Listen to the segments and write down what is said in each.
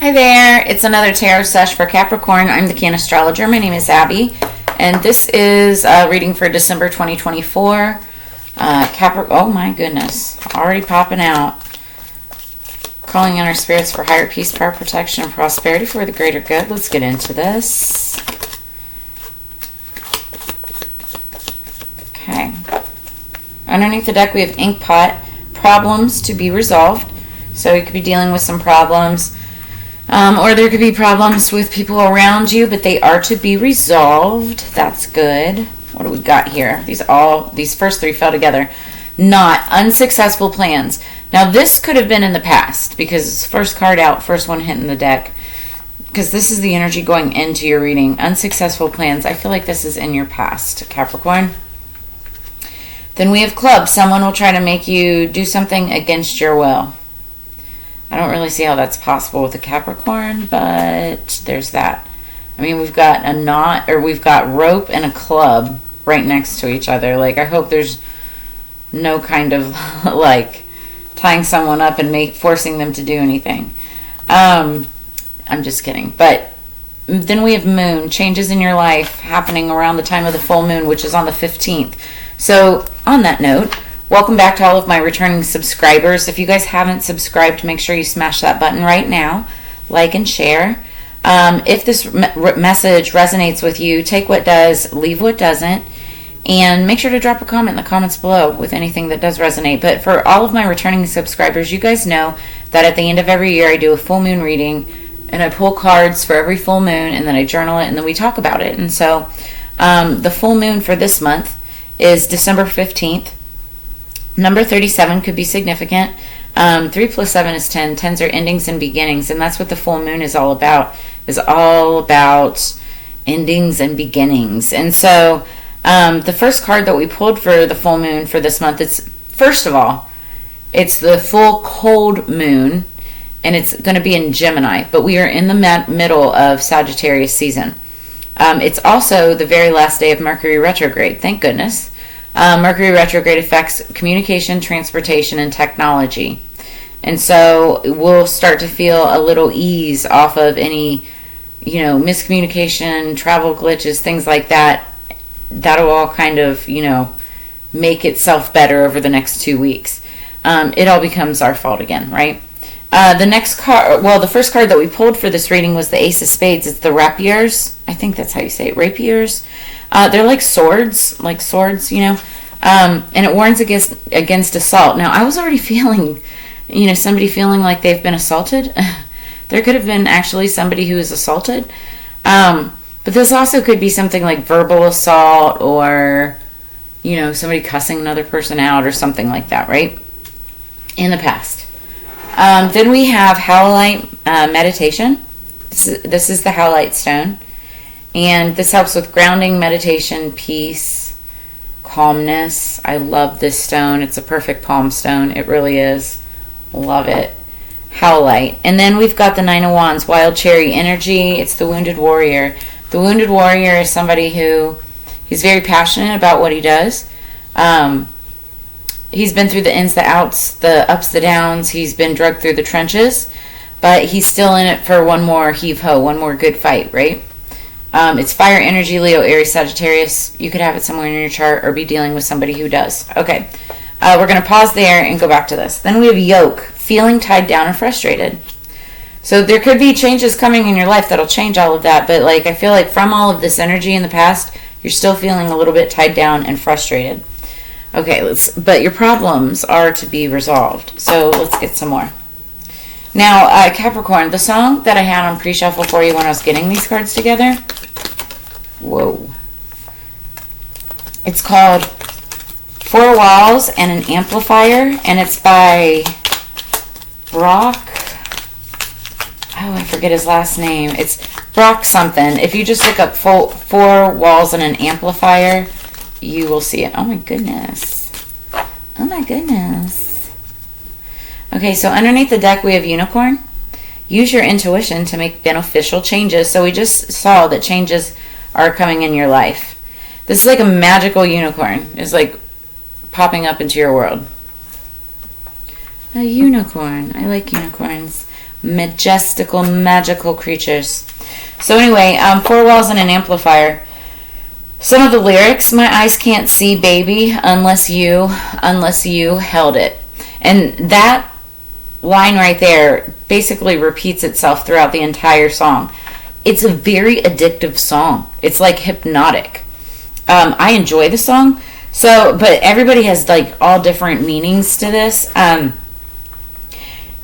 Hi there, it's another tarot sesh for Capricorn. I'm the Can Astrologer. My name is Abby, and this is a reading for December 2024. Oh my goodness, already popping out. Calling in our spirits for higher peace, power, protection, and prosperity for the greater good. Let's get into this. Okay. Underneath the deck we have ink pot, problems to be resolved. So you could be dealing with some problems. Or there could be problems with people around you, but they are to be resolved. That's good. What do we got here? These first three fell together. Not unsuccessful plans. Now this could have been in the past because it's first card out, first one hitting the deck. Because this is the energy going into your reading. Unsuccessful plans. I feel like this is in your past, Capricorn. Then we have clubs. Someone will try to make you do something against your will. I don't really see how that's possible with a Capricorn, but there's that. I mean, we've got a knot, or we've got rope and a club right next to each other. Like, I hope there's no kind of, like, tying someone up and forcing them to do anything. I'm just kidding. But then we have moon, changes in your life happening around the time of the full moon, which is on the 15th. So, on that note, welcome back to all of my returning subscribers. If you guys haven't subscribed, make sure you smash that button right now. Like and share. If this message resonates with you, take what does, leave what doesn't. And make sure to drop a comment in the comments below with anything that does resonate. But for all of my returning subscribers, you guys know that at the end of every year I do a full moon reading. And I pull cards for every full moon. And then I journal it. And then we talk about it. And so the full moon for this month is December 15th. Number 37 could be significant. 3 plus 7 is 10. 10s are endings and beginnings, and that's what the full moon is all about. Is all about endings and beginnings. And so the first card that we pulled for the full moon for this month, it's, first of all, it's the full cold moon, and it's going to be in Gemini, but we are in the middle of Sagittarius season. It's also the very last day of Mercury retrograde, thank goodness. Mercury retrograde affects communication, transportation, and technology. And so we'll start to feel a little ease off of any, miscommunication, travel glitches, things like that. That'll all kind of, make itself better over the next 2 weeks. It all becomes our fault again, right? The next card, the first card that we pulled for this reading was the Ace of Spades. It's the rapiers. I think that's how you say it, rapiers. They're like swords, and it warns against assault. Now, I was already feeling, somebody feeling like they've been assaulted. There could have been actually somebody who was assaulted. But this also could be something like verbal assault or, somebody cussing another person out or something like that, right? In the past. Then we have Howlite meditation. This is the Howlite stone. And this helps with grounding, meditation, peace, calmness. I love this stone. It's a perfect palm stone. It really is. Love it. Howlite. And then we've got the Nine of Wands, Wild Cherry Energy. It's the Wounded Warrior. The Wounded Warrior is somebody who, he's very passionate about what he does. He's been through the ins, the outs, the ups, the downs. He's been drugged through the trenches. But he's still in it for one more heave-ho, one more good fight, right? It's fire energy, Leo, Aries, Sagittarius. You could have it somewhere in your chart or be dealing with somebody who does. Okay. We're going to pause there and go back to this. Then we have yoke, feeling tied down and frustrated. So there could be changes coming in your life that'll change all of that. But I feel like from all of this energy in the past, you're still feeling a little bit tied down and frustrated. Okay, but your problems are to be resolved. So let's get some more. Now, Capricorn, the song that I had on pre-shuffle for you when I was getting these cards together, whoa. It's called Four Walls and an Amplifier, and it's by Brock. Oh, I forget his last name. It's Brock something. If you just look up Four Walls and an Amplifier, you will see it. Oh my goodness. Oh my goodness. Okay, so underneath the deck we have Unicorn. Use your intuition to make beneficial changes. So we just saw that changes are coming in your life. This is like a magical unicorn. It's like popping up into your world. A unicorn. I like unicorns. Majestical, magical creatures. So anyway, four walls and an amplifier. Some of the lyrics, my eyes can't see, baby, unless you held it. And that line right there basically repeats itself throughout the entire song. It's a very addictive song. It's like hypnotic. I enjoy the song. So, but everybody has like all different meanings to this.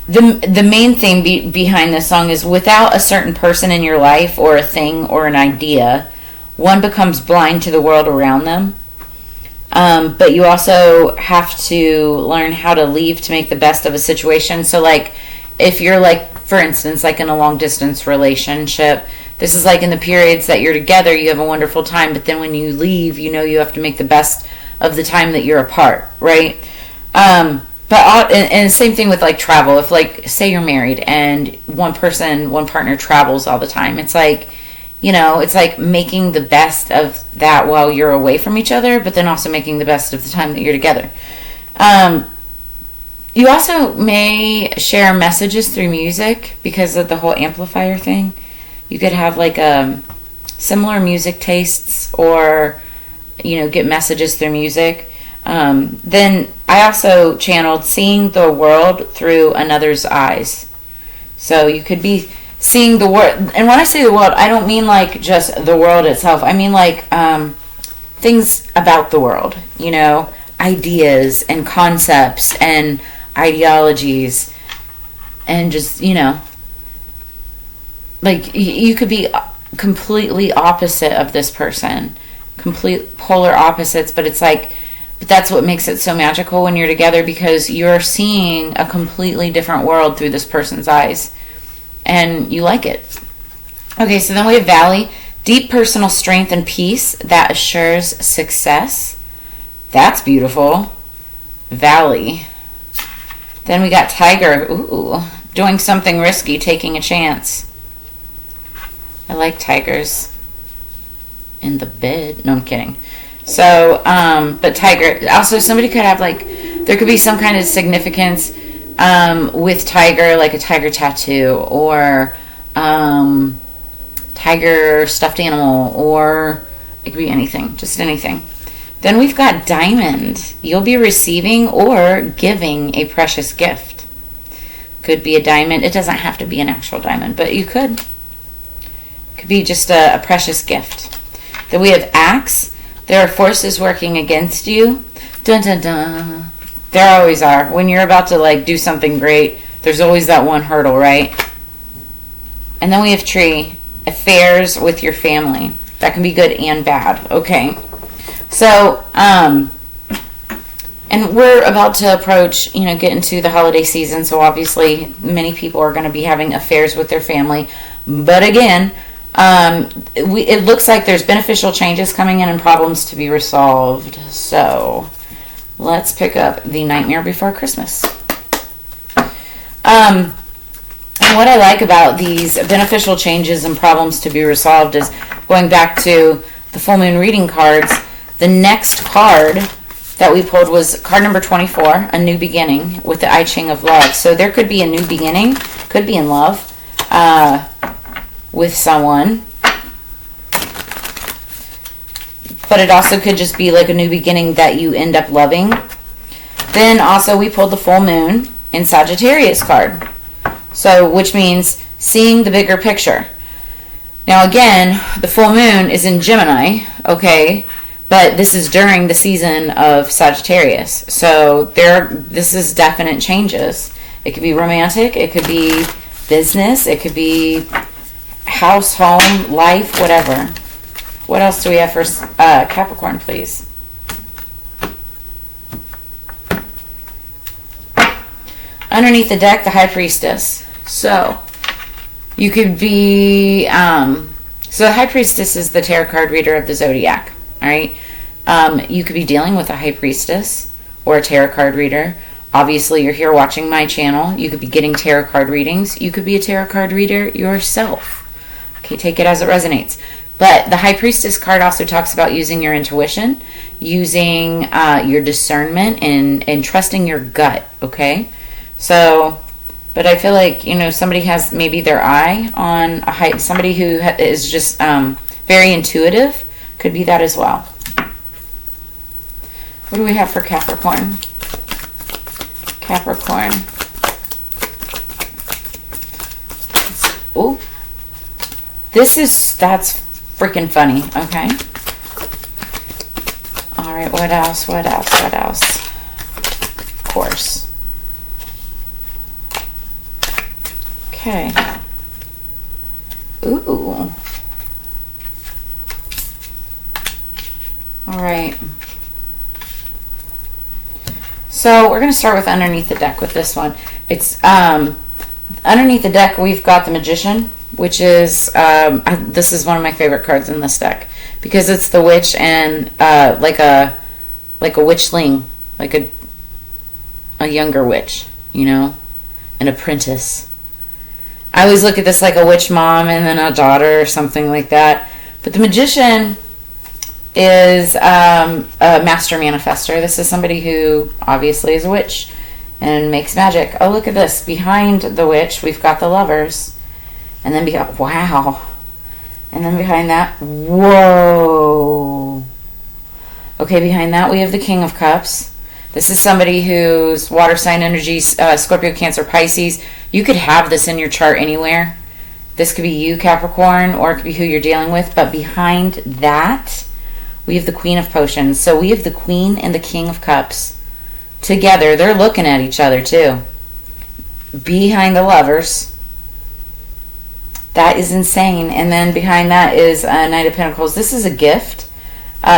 The main thing behind this song is, without a certain person in your life or a thing or an idea, one becomes blind to the world around them. But you also have to learn how to leave to make the best of a situation. So like, if you're like, for instance, like in a long distance relationship, this is like in the periods that you're together, you have a wonderful time, but then when you leave, you know you have to make the best of the time that you're apart, right? And same thing with like travel. If like, say you're married and one partner travels all the time, it's like, you know, it's like making the best of that while you're away from each other, but then also making the best of the time that you're together. You also may share messages through music because of the whole amplifier thing. You could have like similar music tastes, or, you know, get messages through music. Then I also channeled seeing the world through another's eyes. So you could be seeing the world, and when I say the world, I don't mean like just the world itself. I mean like things about the world, you know, ideas and concepts and ideologies, and just, you know, like you could be completely opposite of this person, complete polar opposites, but it's like, but that's what makes it so magical when you're together, because you're seeing a completely different world through this person's eyes, and you like it. Okay, so then we have Valley, deep personal strength and peace that assures success. That's beautiful. Valley. Then we got Tiger. Ooh, doing something risky, taking a chance. I like tigers in the bed. No, I'm kidding. So, but Tiger, also somebody could have like, there could be some kind of significance with Tiger, like a tiger tattoo, or tiger stuffed animal, or it could be anything, just anything. Then we've got Diamond. You'll be receiving or giving a precious gift. Could be a diamond. It doesn't have to be an actual diamond, but you could. Could be just a precious gift. Then we have Axe. There are forces working against you. Dun dun dun. There always are. When you're about to like do something great, there's always that one hurdle, right? And then we have Tree. Affairs with your family. That can be good and bad. Okay. So, and we're about to approach, you know, get into the holiday season. So obviously many people are going to be having affairs with their family. But again, it looks like there's beneficial changes coming in and problems to be resolved. So let's pick up The Nightmare Before Christmas. And what I like about these beneficial changes and problems to be resolved is, going back to the full moon reading cards, the next card that we pulled was card number 24, A New Beginning, with the I Ching of Love. So there could be a new beginning, could be in love with someone, but it also could just be like a new beginning that you end up loving. Then also we pulled the full moon in Sagittarius card, so which means seeing the bigger picture. Now again, the full moon is in Gemini, okay, but this is during the season of Sagittarius, so this is definite changes. It could be romantic, it could be business, it could be house, home, life, whatever. What else do we have for Capricorn, please? Underneath the deck, the High Priestess. So you could be so the High Priestess is the tarot card reader of the Zodiac. All right, you could be dealing with a High Priestess or a tarot card reader. Obviously, you're here watching my channel. You could be getting tarot card readings. You could be a tarot card reader yourself. Okay, take it as it resonates. But the High Priestess card also talks about using your intuition, using your discernment, and trusting your gut, okay? So But I feel like, you know, somebody has maybe their eye on a height. Somebody who is just very intuitive could be that as well. What do we have for Capricorn? Capricorn. Oh, that's freaking funny. Okay. All right. What else? What else? What else? Of course. Okay. Ooh. All right. So we're going to start with underneath the deck with this one. It's underneath the deck we've got the Magician, which is this is one of my favorite cards in this deck because it's the witch and like a witchling, like a younger witch, you know, an apprentice. I always look at this like a witch mom and then a daughter or something like that. But the Magician is a master manifester. This is somebody who obviously is a witch and makes magic. Oh, look at this. Behind the witch, we've got the Lovers. And then wow. And then behind that, whoa. Okay, behind that we have the King of Cups. This is somebody who's water sign energy, Scorpio, Cancer, Pisces. You could have this in your chart anywhere. This could be you, Capricorn, or it could be who you're dealing with. But behind that, we have the Queen of Potions. So we have the Queen and the King of Cups together. They're looking at each other too. Behind the Lovers. That is insane. And then behind that is Knight of Pentacles. This is a gift.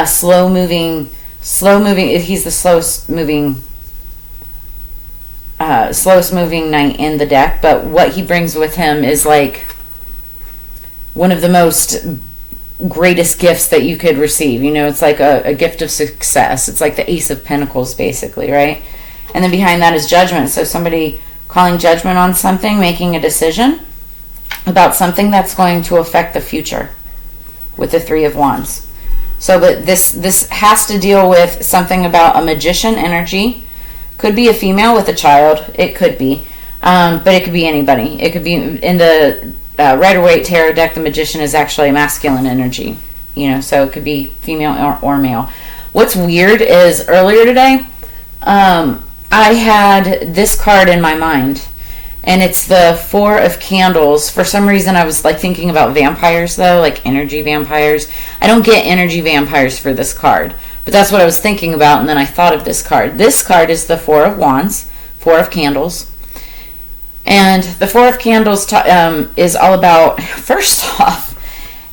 Slow moving. He's the slowest moving knight in the deck. But what he brings with him is like one of the most greatest gifts that you could receive. You know, it's like a gift of success. It's like the Ace of Pentacles, basically, right? And then behind that is Judgment. So somebody calling judgment on something, making a decision about something that's going to affect the future with the Three of Wands. So, but this has to deal with something about a magician energy. Could be a female with a child. It could be. But it could be anybody. It could be in the Rider-Waite Tarot deck, the Magician is actually a masculine energy. You know, so it could be female or male. What's weird is earlier today, I had this card in my mind. And it's the Four of Candles. For some reason, I was like thinking about vampires, though, like energy vampires. I don't get energy vampires for this card, but that's what I was thinking about, and then I thought of this card. This card is the Four of Wands, Four of Candles. And the Four of Candles is all about, first off,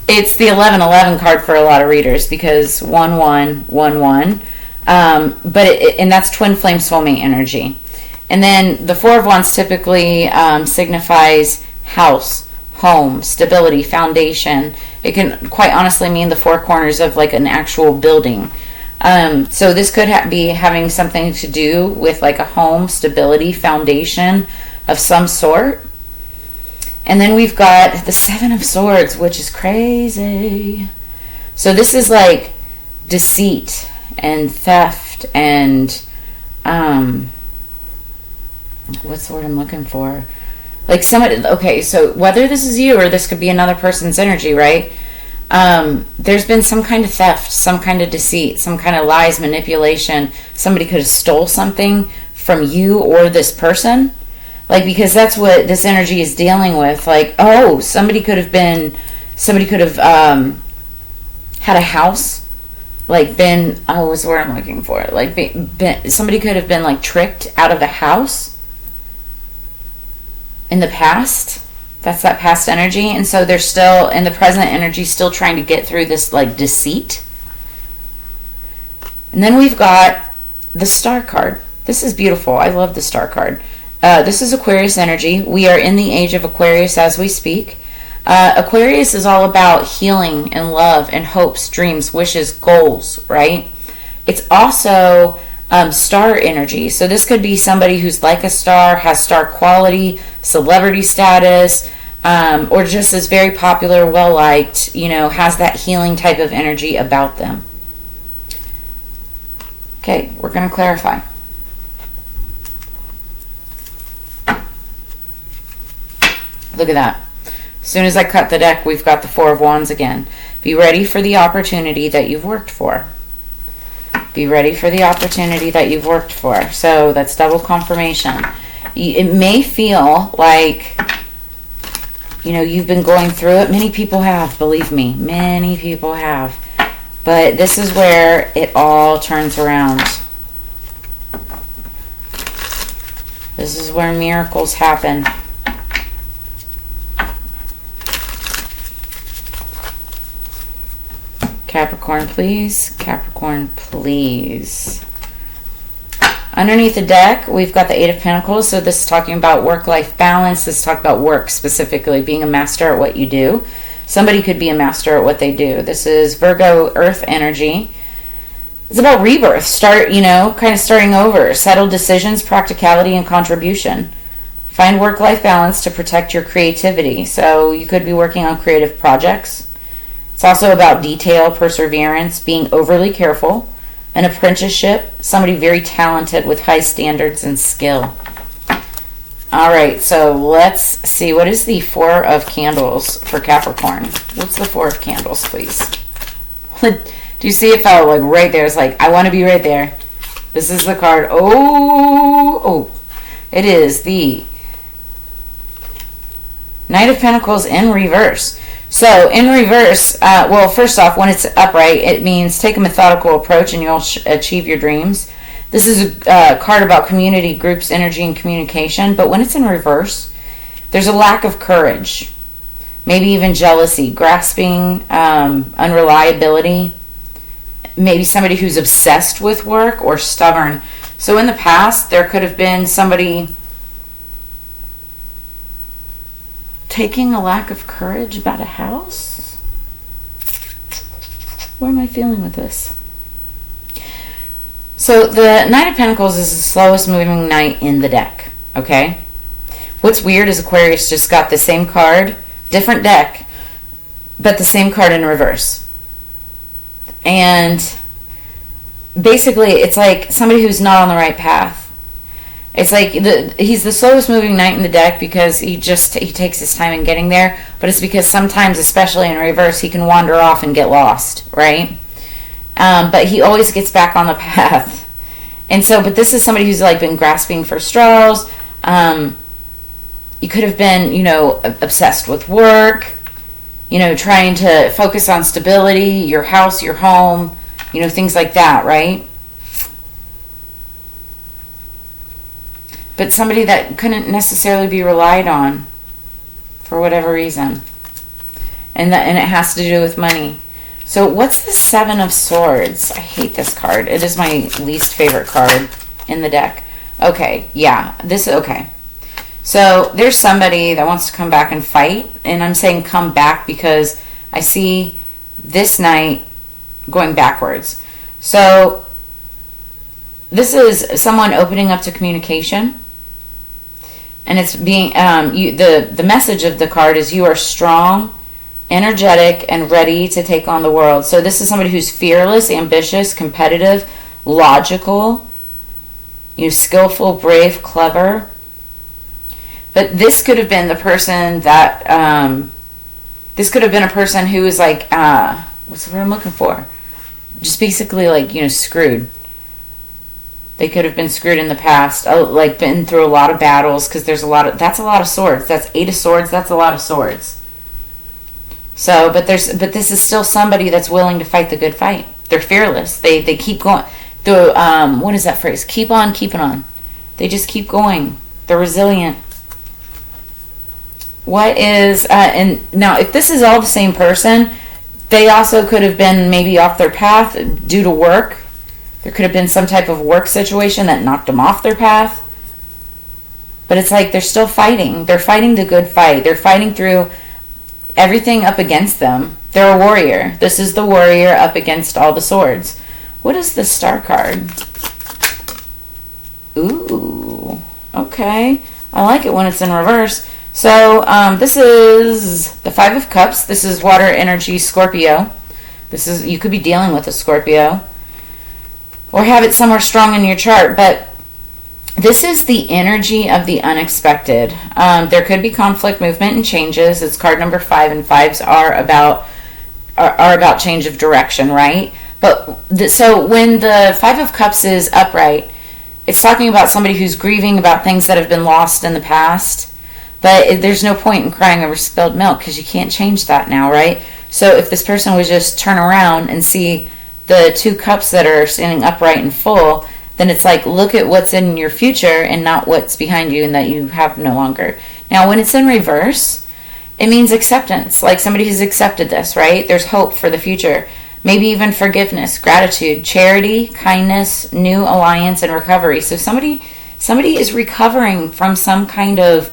it's the 1111 card for a lot of readers because 1111. And that's Twinflame Soulmate energy. And then the Four of Wands typically signifies house, home, stability, foundation. It can quite honestly mean the four corners of like an actual building. So this could be having something to do with like a home, stability, foundation of some sort. And then we've got the Seven of Swords, which is crazy. So this is like deceit and theft and what's the word I'm looking for? Like somebody, okay, so whether this is you or this could be another person's energy, right? There's been some kind of theft, some kind of deceit, some kind of lies, manipulation. Somebody could have stole something from you or this person. Like, because that's what this energy is dealing with. Like, oh, somebody could have had a house, like been, oh, what's the word I'm looking for? Like, somebody could have been like tricked out of the house in the past. That's that past energy. And so they're still in the present energy, still trying to get through this like deceit. And then we've got the Star card. This is beautiful. I love the Star card. This is Aquarius energy. We are in the age of Aquarius as we speak. Aquarius is all about healing and love and hopes, dreams, wishes, goals, right? It's also star energy. So this could be somebody who's like a star, has star quality, celebrity status, or just is very popular, well-liked, you know, has that healing type of energy about them. Okay, we're going to clarify. Look at that. As soon as I cut the deck, we've got the Four of Wands again. Be ready for the opportunity that you've worked for. Be ready for the opportunity that you've worked for. So that's double confirmation. It may feel like, you know, you've been going through it. Many people have, believe me. Many people have. But this is where it all turns around. This is where miracles happen. Capricorn, please. Capricorn, please. Underneath the deck, we've got the Eight of Pentacles. So this is talking about work-life balance. This is talking about work specifically, being a master at what you do. Somebody could be a master at what they do. This is Virgo Earth energy. It's about rebirth. Start, you know, kind of starting over. Settle decisions, practicality, and contribution. Find work-life balance to protect your creativity. So you could be working on creative projects. It's also about detail, perseverance, being overly careful, an apprenticeship, somebody very talented with high standards and skill. All right, so let's see. What is the Four of Candles for Capricorn? What's the Four of Candles, please? Do you see it felt like right there? It's like, I want to be right there. This is the card. Oh, it is the Knight of Pentacles in reverse. So in reverse, well, first off, when it's upright, it means take a methodical approach and you'll achieve your dreams. This is a card about community, groups, energy, and communication. But when it's in reverse, there's a lack of courage, maybe even jealousy, grasping, unreliability, maybe somebody who's obsessed with work or stubborn. So in the past, there could have been somebody taking a lack of courage about a house. What am I feeling with this? So the Knight of Pentacles is the slowest moving knight in the deck, okay? What's weird is Aquarius just got the same card, different deck, but the same card in reverse. And basically it's like somebody who's not on the right path. It's like he's the slowest moving knight in the deck because he takes his time in getting there, but it's because sometimes, especially in reverse, he can wander off and get lost, right? But he always gets back on the path. And so, but this is somebody who's like been grasping for straws. You could have been, you know, obsessed with work, you know, trying to focus on stability, your house, your home, you know, things like that, right? But somebody that couldn't necessarily be relied on for whatever reason. And it has to do with money. So what's the Seven of Swords? I hate this card. It is my least favorite card in the deck. Okay, yeah, okay. So there's somebody that wants to come back and fight. And I'm saying come back because I see this knight going backwards. So this is someone opening up to communication. And it's being, the message of the card is you are strong, energetic, and ready to take on the world. So this is somebody who's fearless, ambitious, competitive, logical, you know, skillful, brave, clever. But this could have been the person that, this could have been a person who is like, what's the word I'm looking for? Just basically like, you know, screwed. They could have been screwed in the past, like been through a lot of battles, because that's a lot of swords. That's Eight of Swords, that's a lot of swords. So, but this is still somebody that's willing to fight the good fight. They're fearless. They keep going. What is that phrase? Keep on keeping on. They just keep going. They're resilient. What is, and now if this is all the same person, they also could have been maybe off their path due to work. There could have been some type of work situation that knocked them off their path. But it's like they're still fighting. They're fighting the good fight. They're fighting through everything up against them. They're a warrior. This is the warrior up against all the swords. What is the Star card? Ooh, okay. I like it when it's in reverse. So this is the Five of Cups. This is water energy Scorpio. You could be dealing with a Scorpio. Or have it somewhere strong in your chart. But This is the energy of the unexpected. There could be conflict, movement, and changes. It's card number 5, and 5s are about change of direction, right? But so when the 5 of Cups is upright, it's talking about somebody who's grieving about things that have been lost in the past. But there's no point in crying over spilled milk because you can't change that now, right? So if this person would just turn around and see the 2 cups that are standing upright and full, then it's like, look at what's in your future and not what's behind you and that you have no longer. Now, when it's in reverse, it means acceptance, like somebody who's accepted this, right? There's hope for the future. Maybe even forgiveness, gratitude, charity, kindness, new alliance, and recovery. So somebody is recovering from some kind of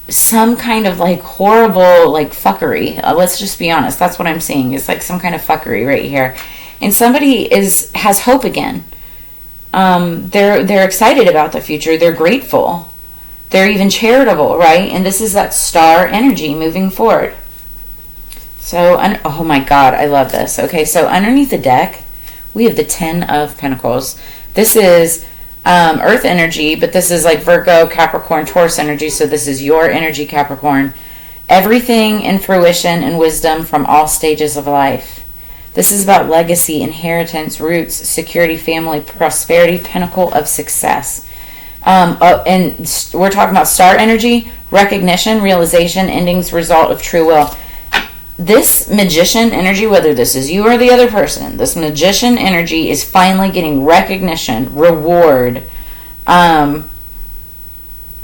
like horrible like fuckery. Let's just be honest. That's what I'm seeing. It's like some kind of fuckery right here. And somebody has hope again. They're excited about the future. They're grateful. They're even charitable, right? And this is that star energy moving forward. So, oh my God, I love this. Okay, so underneath the deck, we have the 10 of Pentacles. This is Earth energy, but this is like Virgo, Capricorn, Taurus energy. So this is your energy, Capricorn. Everything in fruition and wisdom from all stages of life. This is about legacy, inheritance, roots, security, family, prosperity, pinnacle of success. And we're talking about star energy, recognition, realization, endings, result of true will. This magician energy, whether this is you or the other person, this magician energy is finally getting recognition, reward.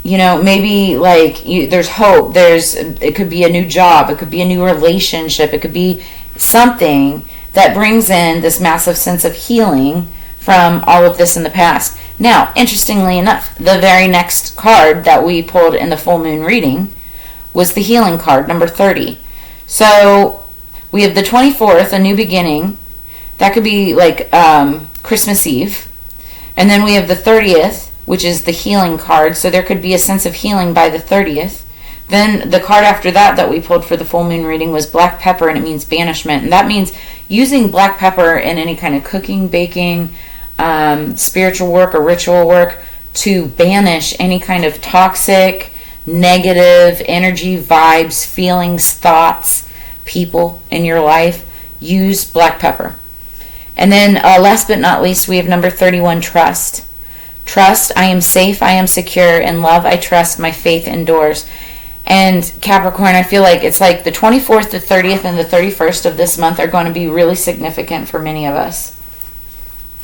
Maybe like there's hope. It could be a new job. It could be a new relationship. It could be something that brings in this massive sense of healing from all of this in the past. Now, interestingly enough, the very next card that we pulled in the full moon reading was the healing card, number 30. So we have the 24th, a new beginning. That could be like Christmas Eve. And then we have the 30th, which is the healing card. So there could be a sense of healing by the 30th. Then the card after that we pulled for the full moon reading was black pepper, and it means banishment. And that means using black pepper in any kind of cooking, baking, spiritual work or ritual work to banish any kind of toxic, negative energy, vibes, feelings, thoughts, people in your life. Use black pepper. And then last but not least, we have number 31, trust. Trust, I am safe, I am secure. In love, I trust, my faith endures. And Capricorn, I feel like it's like the 24th, the 30th, and the 31st of this month are going to be really significant for many of us.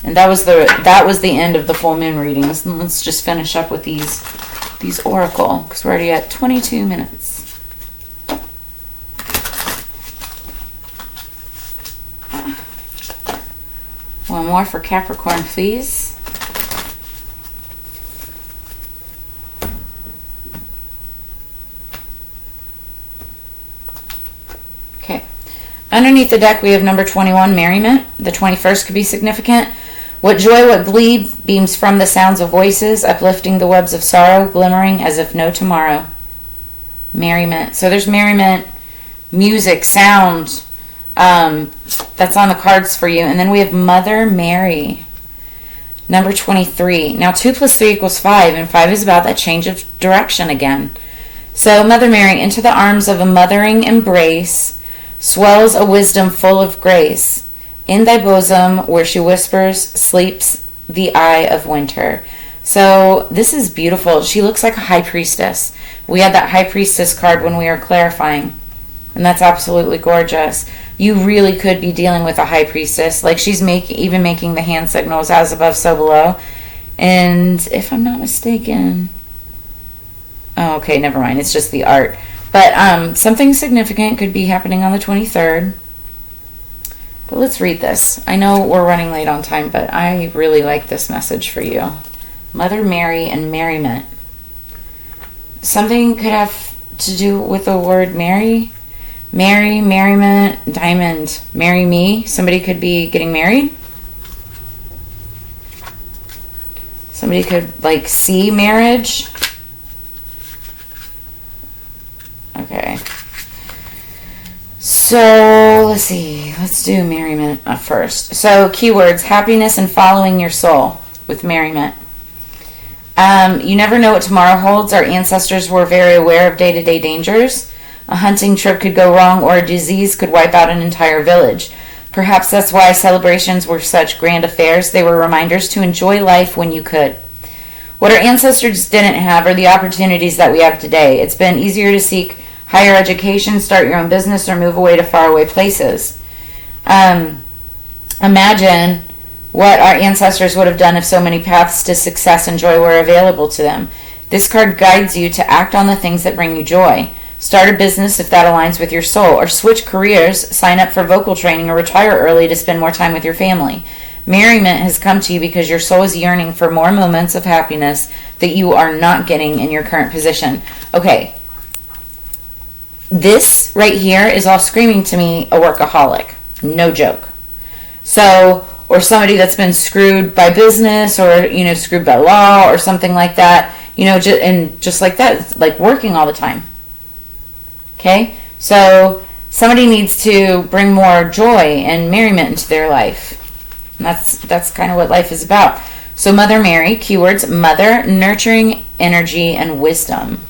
And that was the end of the full moon readings. And let's just finish up with these oracle, because we're already at 22 minutes. One more for Capricorn, please. Okay. Underneath the deck, we have number 21, merriment. The 21st could be significant. What joy, what glee beams from the sounds of voices, uplifting the webs of sorrow, glimmering as if no tomorrow. Merriment. So there's merriment, music, sound. That's on the cards for you. And then we have Mother Mary. Number 23. Now 2 plus 3 equals 5, and 5 is about that change of direction again. So Mother Mary, into the arms of a mothering embrace, swells a wisdom full of grace. In thy bosom, where she whispers, sleeps the eye of winter. So this is beautiful. She looks like a high priestess. We had that high priestess card when we were clarifying, and that's absolutely gorgeous. You really could be dealing with a high priestess. Like she's even making the hand signals, as above, so below. And if I'm not mistaken, oh, okay, never mind. It's just the art. But something significant could be happening on the 23rd. But let's read this. I know we're running late on time, but I really like this message for you. Mother Mary and merriment. Something could have to do with the word Mary. Mary, merriment, diamond. Marry me. Somebody could be getting married. Somebody could like see marriage. Okay. So, let's see. Let's do merriment first. So, keywords, happiness and following your soul with merriment. You never know what tomorrow holds. Our ancestors were very aware of day-to-day dangers. A hunting trip could go wrong, or a disease could wipe out an entire village. Perhaps that's why celebrations were such grand affairs. They were reminders to enjoy life when you could. What our ancestors didn't have are the opportunities that we have today. It's been easier to seek higher education, start your own business, or move away to faraway places. Imagine what our ancestors would have done if so many paths to success and joy were available to them. This card guides you to act on the things that bring you joy. Start a business if that aligns with your soul, or switch careers, sign up for vocal training, or retire early to spend more time with your family. Merriment has come to you because your soul is yearning for more moments of happiness that you are not getting in your current position. Okay, this right here is all screaming to me a workaholic. No joke. So, or somebody that's been screwed by business, or, screwed by law or something like that, just like that, like working all the time. Okay, so somebody needs to bring more joy and merriment into their life. And that's kind of what life is about. So Mother Mary, keywords: mother, nurturing energy, and wisdom.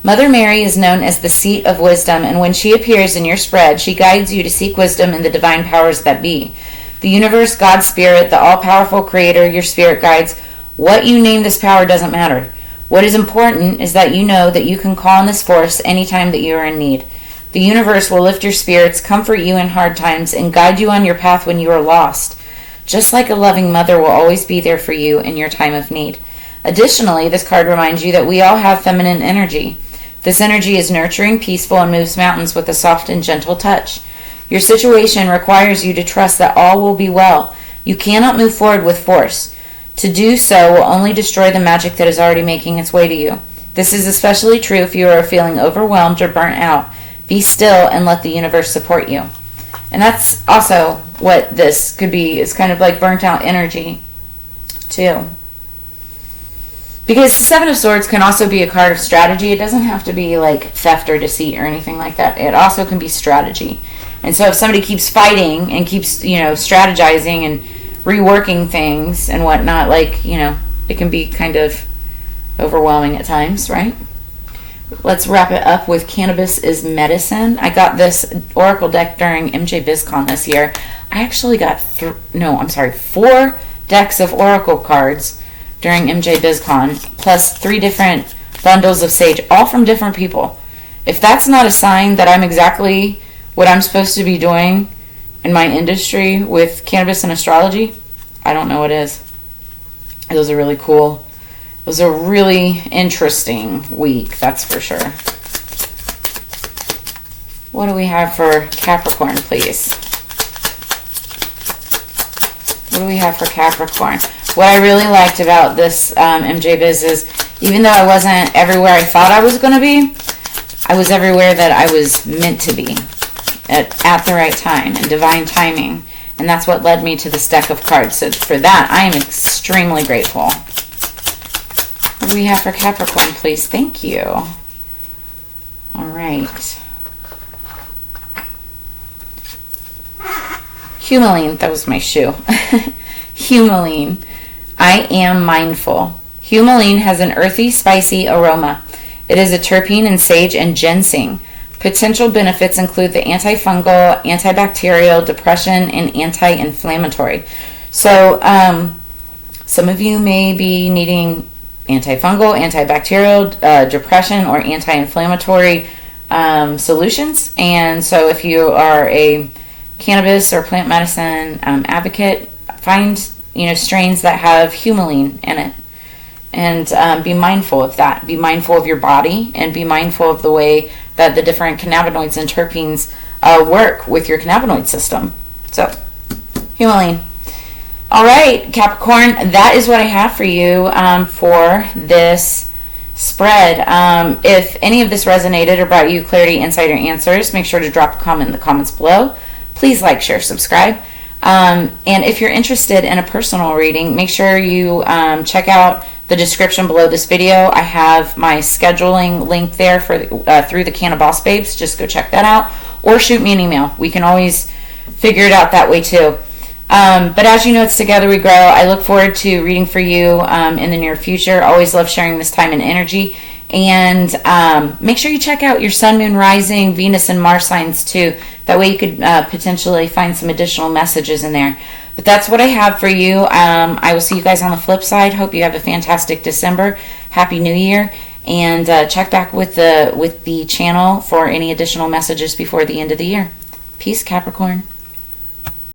Mother Mary is known as the seat of wisdom, and when she appears in your spread, she guides you to seek wisdom in the divine powers that be. The universe, God's spirit, the all-powerful creator, your spirit guides. What you name this power doesn't matter. What is important is that you know that you can call on this force anytime that you are in need. The universe will lift your spirits, comfort you in hard times, and guide you on your path when you are lost. Just like a loving mother will always be there for you in your time of need. Additionally, this card reminds you that we all have feminine energy. This energy is nurturing, peaceful, and moves mountains with a soft and gentle touch. Your situation requires you to trust that all will be well. You cannot move forward with force. To do so will only destroy the magic that is already making its way to you. This is especially true if you are feeling overwhelmed or burnt out. Be still and let the universe support you. And that's also what this could be. It's kind of like burnt out energy too. Because the Seven of Swords can also be a card of strategy. It doesn't have to be like theft or deceit or anything like that. It also can be strategy. And so if somebody keeps fighting and keeps, strategizing and reworking things and whatnot, it can be kind of overwhelming at times, right? Let's wrap it up with Cannabis is Medicine. I got this Oracle deck during MJ BizCon this year. I actually got 4 decks of Oracle cards during MJ BizCon, plus 3 different bundles of Sage, all from different people. If that's not a sign that I'm exactly what I'm supposed to be doing in my industry with cannabis and astrology, I don't know what is. It was a really cool, it was a really interesting week, that's for sure. What do we have for Capricorn, please? What do we have for Capricorn? What I really liked about this MJ Biz is, even though I wasn't everywhere I thought I was going to be, I was everywhere that I was meant to be at the right time and divine timing. And that's what led me to this deck of cards. So for that, I am extremely grateful. What do we have for Capricorn, please? Thank you. All right. Humulene, that was my shoe. Humulene. I am mindful. Humulene has an earthy, spicy aroma. It is a terpene in sage and ginseng. Potential benefits include the antifungal, antibacterial, depression, and anti-inflammatory. So some of you may be needing antifungal, antibacterial, depression, or anti-inflammatory solutions. And so if you are a cannabis or plant medicine advocate, find strains that have humulene in it. And be mindful of that. Be mindful of your body, and be mindful of the way that the different cannabinoids and terpenes work with your cannabinoid system. So, humulene. All right, Capricorn, that is what I have for you for this spread. If any of this resonated or brought you clarity, insight, or answers, make sure to drop a comment in the comments below. Please like, share, subscribe. And if you're interested in a personal reading, make sure you check out the description below this video. I have my scheduling link there for through the Cannabis Babes. Just go check that out, or shoot me an email. We can always figure it out that way too. But as you know, it's together we grow. I look forward to reading for you in the near future. Always love sharing this time and energy. And make sure you check out your Sun, Moon, Rising, Venus, and Mars signs too. That way you could potentially find some additional messages in there. But that's what I have for you. I will see you guys on the flip side. Hope you have a fantastic December. Happy New Year. And check back with the channel for any additional messages before the end of the year. Peace, Capricorn.